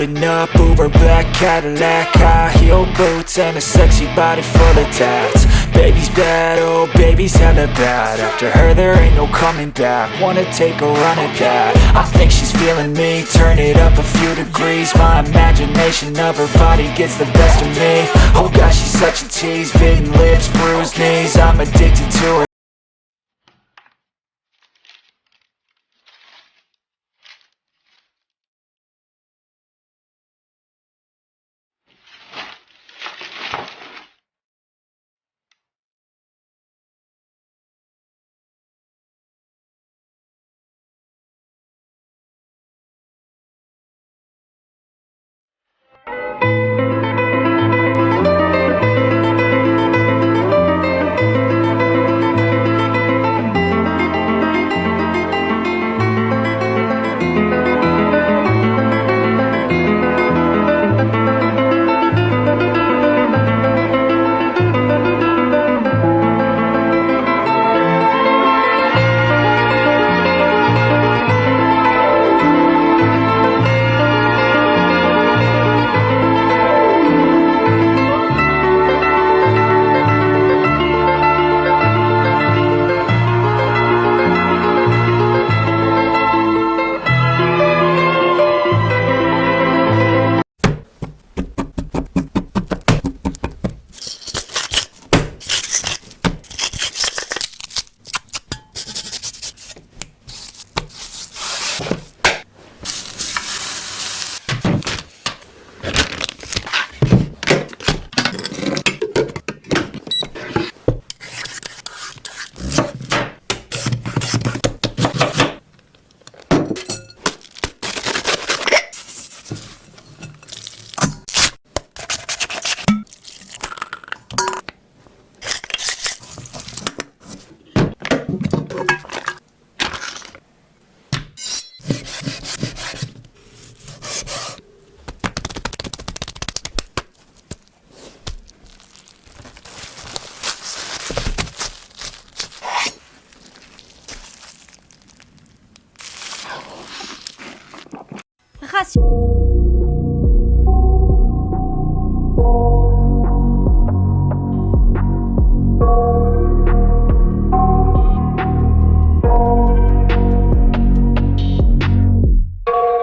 Pulling up, Uber black Cadillac, high heel boots and a sexy body full of tats. Baby's bad, oh baby's hella bad. After her there ain't no coming back. Wanna take a run at that. I think she's feeling me. Turn it up a few degrees. My imagination of her body gets the best of me. Oh gosh, she's such a tease. Bitten lips, bruised knees. I'm addicted to her.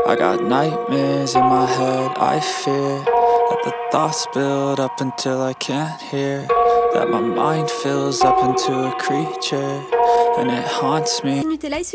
I got nightmares in my head, I fear that the thoughts build up until I can't hear. That my mind fills up into a creature and it haunts me. NUTELLA